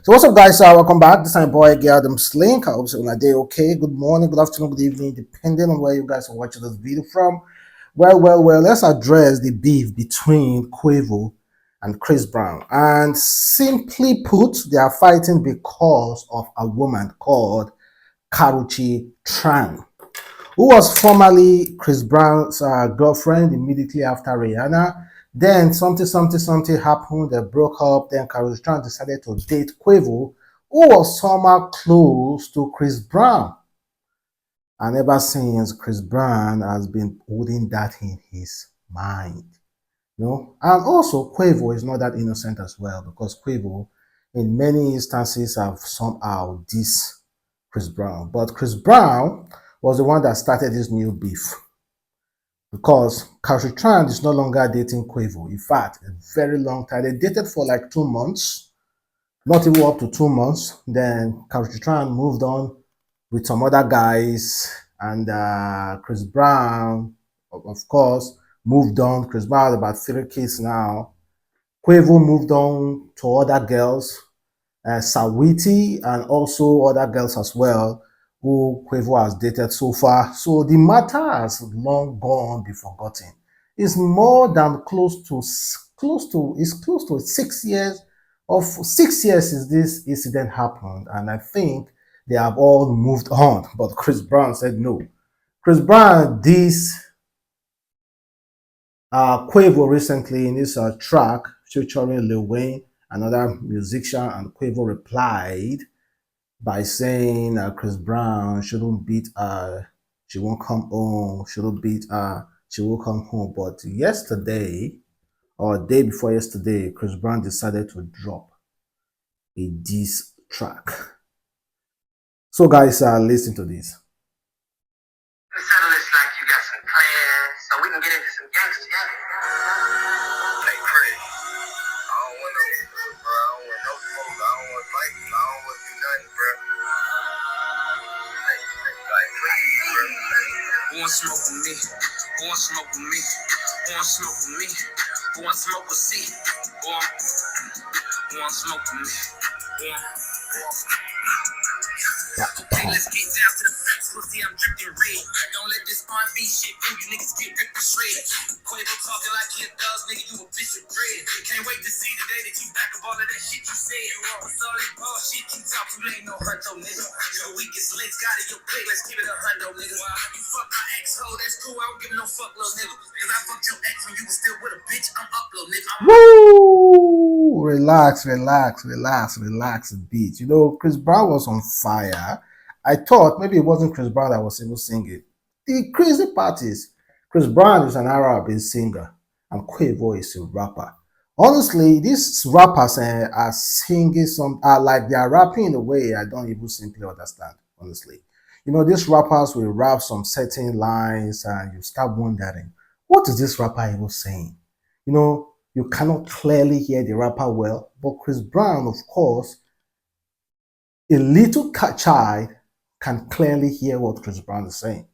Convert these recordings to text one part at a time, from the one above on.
So what's up, guys? Welcome back. This time, boy, Adam's Link. I hope you're on a day okay. Good morning, good afternoon, good evening, depending on where you guys are watching this video from. Well. Let's address the beef between Quavo and Chris Brown. And simply put, they are fighting because of a woman called Karuchi Tran, who was formerly Chris Brown's girlfriend immediately after Rihanna. Then something happened. They broke up. Then Carol Strand decided to date Quavo, who was somehow close to Chris Brown. And ever since, Chris Brown has been holding that in his mind. You know? And also, Quavo is not that innocent as well, because Quavo, in many instances, have somehow dissed Chris Brown. But Chris Brown was the one that started this new beef, because Kashi Tran is no longer dating Quavo. In fact, a very long time. They dated for like 2 months, not even up to 2 months. Then Kashi Tran moved on with some other guys, and Chris Brown, of course, moved on. Chris Brown has about 3 kids now. Quavo moved on to other girls, Saweetie, and also other girls as well, who Quavo has dated so far. So the matter has long gone be forgotten. It's more than close to 6 years. Of 6 years since this incident happened, and I think they have all moved on. But Chris Brown said no. Chris Brown this Quavo recently in his track featuring Lil Wayne, another musician, and Quavo replied by saying Chris Brown shouldn't beat her, she won't come home, shouldn't beat her, she will come home. But yesterday, or day before yesterday, Chris Brown decided to drop a diss track. So guys, listen to this. Settle this like you got some plans, so we can get into some gangster. Hey, Chris, I don't want no smoke, bro. I don't want no smoke. I don't want fighting. I don't want to do nothing, bro. Like, please, bro. Who want smoke with me? Who want smoke with me? Who want smoke with me? Who want smoke with C? Who want smoke with me? Hey, let's get down to the facts. Pussy, I'm dripping red. Don't let this R&B shit fool you niggas get ripped to shred. Quavo talking like he does, nigga, you a bitch of bread. Can't wait to see the day that you back up all of that shit you said. What's all that bullshit you talk, you ain't no hundo, nigga. Your weakest links got in your plate, let's give it a hundo, nigga. You fuck my ex-hoe, that's cool, I don't give no fuck, little nigga. Cause I fucked your ex when you was still with a bitch, I'm up, little nigga. Woo! Relax a bit. You know, Chris Brown was on fire. I thought maybe it wasn't Chris Brown that was even singing. The crazy part is, Chris Brown is an R&B singer, and Quavo is a rapper. Honestly, these rappers are singing like they are rapping in a way I don't even simply understand, honestly. You know, these rappers will rap some certain lines, and you start wondering, what is this rapper even saying? You know, you cannot clearly hear the rapper well, but Chris Brown, of course, a little child can clearly hear what Chris Brown is saying.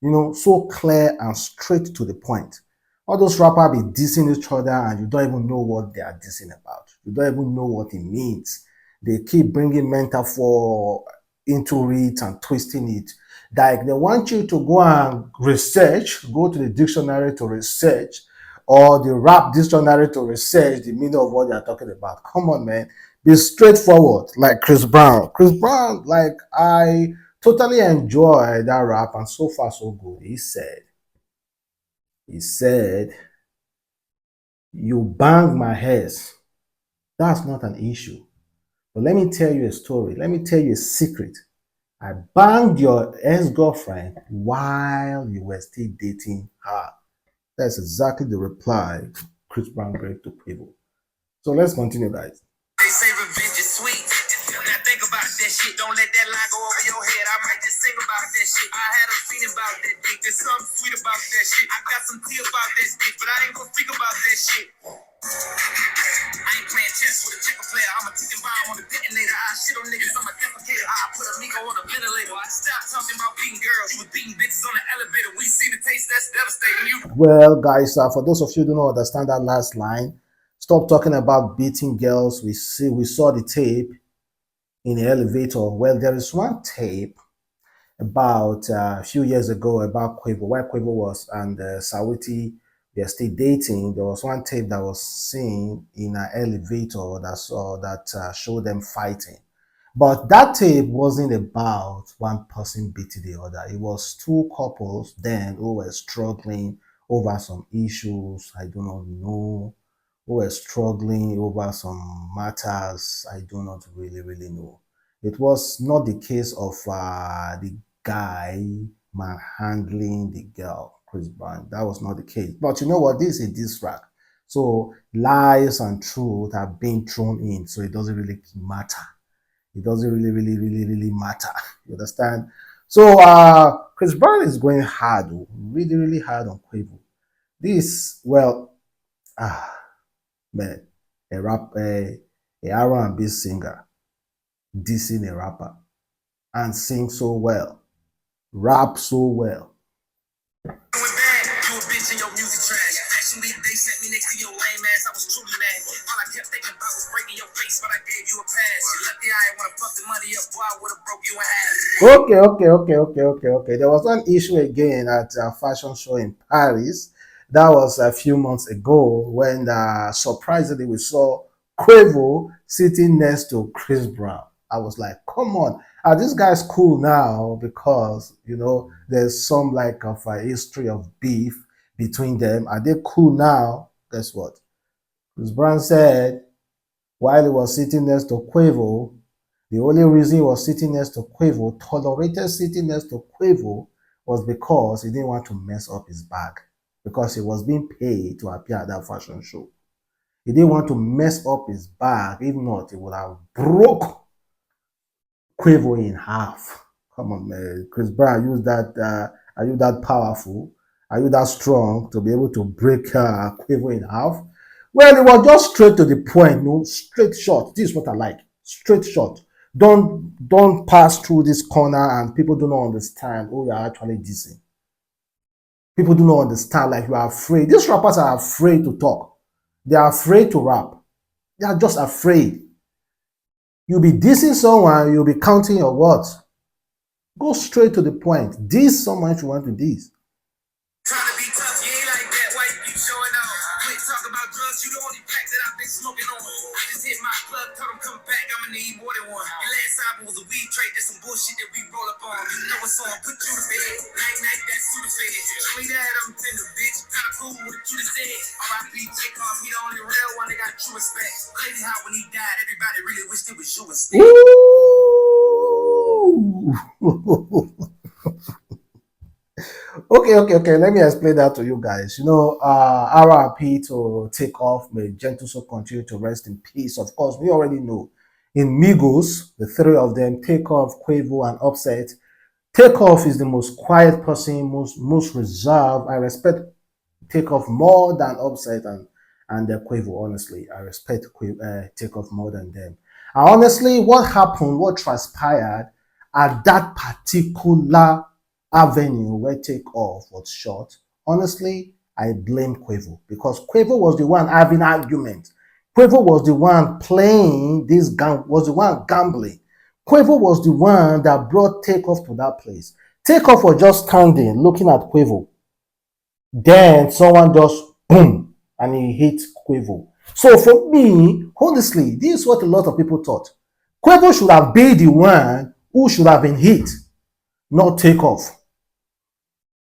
You know, so clear and straight to the point. All those rappers be dissing each other, and you don't even know what they are dissing about. You don't even know what it means. They keep bringing metaphor into it and twisting it. Like they want you to go and research, go to the dictionary to research, or the rap dictionary to research the meaning of what they are talking about. Come on, man. Be straightforward, like Chris Brown. Chris Brown, like, I totally enjoy that rap, and so far so good. He said, you bang my heads. That's not an issue. But let me tell you a story. Let me tell you a secret. I banged your ex-girlfriend while you were still dating her. That's exactly the reply Chris Brown gave to Quavo. So let's continue, guys. They say revenge is sweet. Now think about that shit. Don't let that lie go over your head. I might just sing about that shit. I had a feeling about that dick. There's something sweet about that shit. I got some tea about that dick, but I ain't gonna speak about that shit. I ain't playing chess with a checker player. I'm a ticking bomb on the detonator. I shit on niggas, I'm a defecator. I put a Nico on a ventilator. I stopped talking about beating girls. You was beating bitches on the elevator. We seen the taste that's devastating. You. Well, guys, for those of you who do not understand that last line, stop talking about beating girls. We saw the tape. in the elevator. Well, there is one tape about a few years ago about Quavo, where Quavo was and Saweetie, they're still dating. There was one tape that was seen in an elevator that showed them fighting. But that tape wasn't about one person beating the other. It was two couples then who were struggling over some issues. I do not know. Who were struggling over some matters. I do not really know. It was not the case of the guy manhandling the girl, Chris Brown. That was not the case. But you know what? This is a diss track. So lies and truth have been thrown in. So it doesn't really matter. It doesn't really matter. You understand? So Chris Brown is going hard, really hard on Quavo. This, well, ah, man, a R&B singer dissing a rapper and sing so well, rap so well. Going bad, you a bitch in your music trash. Actually, they set me next to your lame ass. I was truly mad. All I kept thinking about was breaking your face, but I gave you a pass. You lucky I ain't wanna fuck the money up, boy. I would've broke you in half. Okay. There was one issue again at a fashion show in Paris. That was a few months ago when surprisingly we saw Quavo sitting next to Chris Brown. I was like, come on, are these guys cool now? Because there's some like of a history of beef between them. Are they cool now? Guess what? Chris Brown said while he was sitting next to Quavo, the only reason he was sitting next to Quavo, tolerated sitting next to Quavo, was because he didn't want to mess up his bag. Because he was being paid to appear at that fashion show. He didn't want to mess up his bag. If not, he would have broke Quavo in half. Come on, man. Chris Brown, are you that powerful? Are you that strong to be able to break Quavo in half? Well, it was just straight to the point, no, straight shot. This is what I like. Straight shot. Don't pass through this corner and people do not understand who you are actually dissing. People do not understand, like you are afraid. These rappers are afraid to talk. They are afraid to rap. They are just afraid. You'll be dissing someone, you'll be counting your words. Go straight to the point. Diss someone if you want to diss. Trying to be tough, you ain't like that. Why you keep showing off? Quit talking about drugs, you the only pack that I've been smoking on. I just hit my plug, told him come back, I'ma need more than one. Your last album was a weed trade, just some bullshit that we roll up on. You know what's on, put you to bed. Night, that's super fed. Show me that I'm tender, bitch. Kinda cool with you to say. R.I.P. Takeoff, he the only real one that got true respect. Crazy how when he died, everybody really wished it was you instead. Ooh. Okay. Let me explain that to you guys. RIP to Takeoff. May gentle soul continue to rest in peace. Of course, we already know. In Migos, the three of them, Takeoff, Quavo, and Offset. Takeoff is the most quiet person, most reserved. I respect Takeoff more than Offset and Quavo. Honestly, I respect Takeoff more than them. And honestly, what happened, what transpired at that particular avenue where Takeoff was shot, honestly, I blame Quavo because Quavo was the one having argument. Quavo was the one playing this game, was the one gambling. Quavo was the one that brought Takeoff to that place. Takeoff was just standing looking at Quavo. Then someone just boom and he hit Quavo. So for me, honestly, this is what a lot of people thought. Quavo should have been the one who should have been hit, not Takeoff.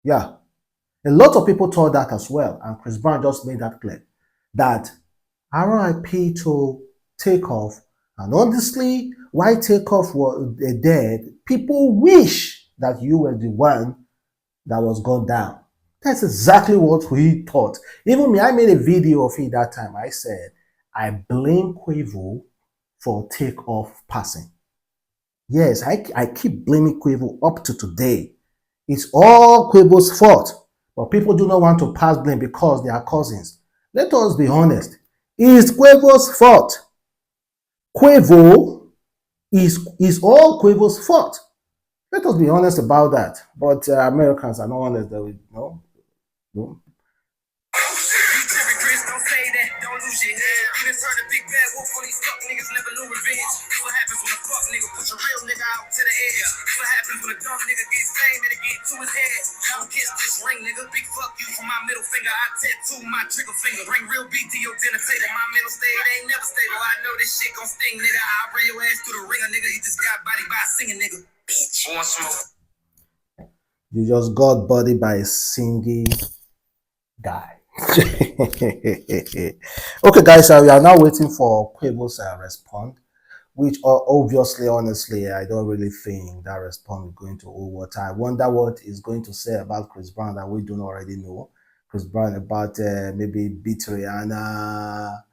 Yeah. A lot of people thought that as well, and Chris Brown just made that clear. That RIP to Takeoff, and honestly, why Takeoff was dead, people wish that you were the one that was gone down. That's exactly what we thought. Even me, I made a video of it that time. I said, I blame Quavo for Takeoff passing. Yes, I keep blaming Quavo up to today. It's all Quavo's fault. But people do not want to pass blame because they are cousins. Let us be honest. It's Quavo's fault. Quavo is all Quavo's fault. Let us be honest about that. But Americans are not honest. They will, no. You tripping, Chris, don't say that, don't lose your head. You done turned a big bad wolf on these fuck niggas, never knew revenge. This what happens when a Fuck nigga, put your real nigga out to the air. This what happens when a dumb nigga gets fame and it get to his head. Don't kiss this ring, nigga. Big fuck you for my middle finger. I tattoo my trigger finger. Bring real beat to your dinner table. My mental state ain't never stable. I know this shit gon' sting, nigga. I'll bring your ass through the ringer, nigga. You just got body by a singing nigga. Bitch. Want smoke? You just got body by a singing guy. Okay, guys, we are now waiting for Quavo's response, which obviously, honestly, I don't really think that response is going to hold water. I wonder what he's going to say about Chris Brown that we don't already know. Chris Brown about maybe beat Rihanna,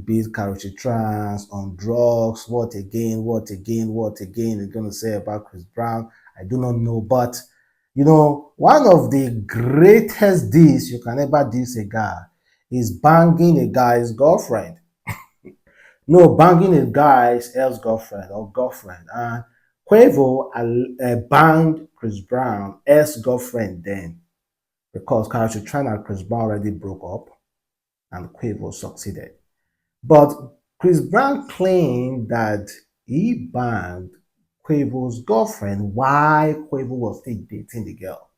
beat Karuchi Trans on drugs. What again? What again? What again? He's going to say about Chris Brown. I do not know, but you know, one of the greatest deeds you can ever diss a guy is banging a guy's girlfriend. No, banging a guy's ex-girlfriend or girlfriend. And Quavo banged Chris Brown's ex-girlfriend then because Karachi Tran and Chris Brown already broke up and Quavo succeeded. But Chris Brown claimed that he banged Quavo's girlfriend while Quavo was still dating the girl.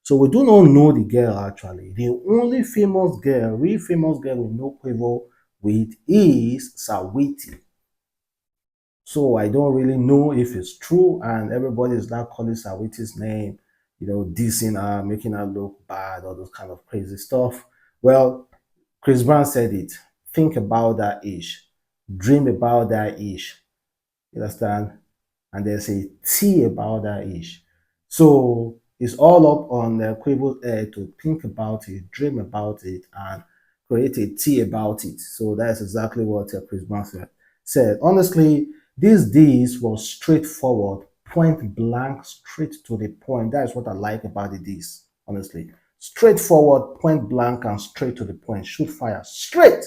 So we do not know the girl actually. The only famous girl, real famous girl we know Quavo with is Saweetie. So I don't really know if it's true, and everybody is now calling Saweetie's name, you know, dissing her, making her look bad, all those kind of crazy stuff. Well, Chris Brown said it. Think about that ish. Dream about that ish. You understand? And there's a T about that ish. So it's all up on Quavo's to think about it, dream about it, and create a T about it. So that's exactly what Chris Brown said. Honestly, this was straightforward, point blank, straight to the point. That is what I like about this, honestly. Straightforward, point blank, and straight to the point. Shoot fire straight.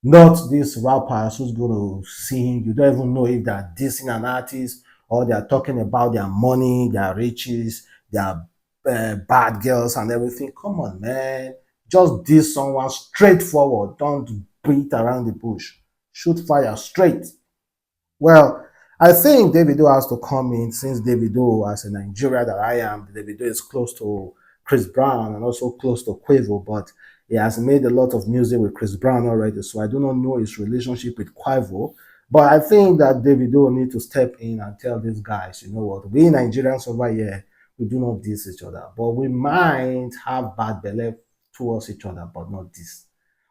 Not these rappers who's going to sing. You don't even know if they're dissing an artist or they're talking about their money, their riches, their bad girls and everything. Come on, man. Just diss someone straightforward. Don't beat around the bush. Shoot fire straight. Well, I think Davido has to come in since Davido, as a Nigeria that I am, Davido is close to Chris Brown and also close to Quavo, but he has made a lot of music with Chris Brown already, so I do not know his relationship with Quavo. But I think that Davido need to step in and tell these guys, you know what, we Nigerians over here, we do not diss each other, but we might have bad belly towards each other, but not this.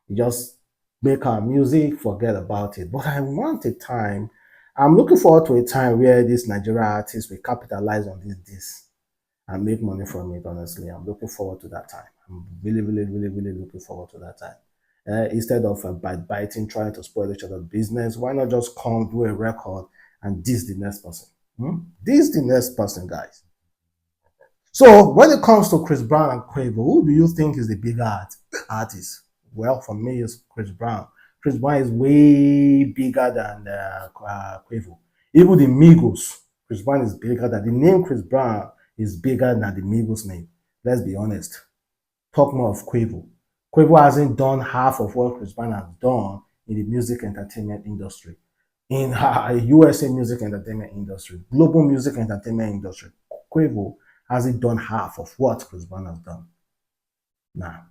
We just make our music, forget about it. But I want a time. I'm looking forward to a time where these Nigerian artists will capitalize on this and make money from it. Honestly, I'm looking forward to that time. I'm really looking forward to that time. Instead of biting, trying to spoil each other's business, why not just come do a record and diss the next person? Diss the next person, guys. So when it comes to Chris Brown and Quavo, who do you think is the bigger artist? Well, for me, it's Chris Brown. Chris Brown is way bigger than Quavo. Even the Migos, Chris Brown is bigger than the name Chris Brown is bigger than the Migos name. Let's be honest. Talk more of Quavo. Quavo hasn't done half of what Chris Brown has done in the music entertainment industry, in USA music entertainment industry, global music entertainment industry. Quavo hasn't done half of what Chris Brown has done. Now,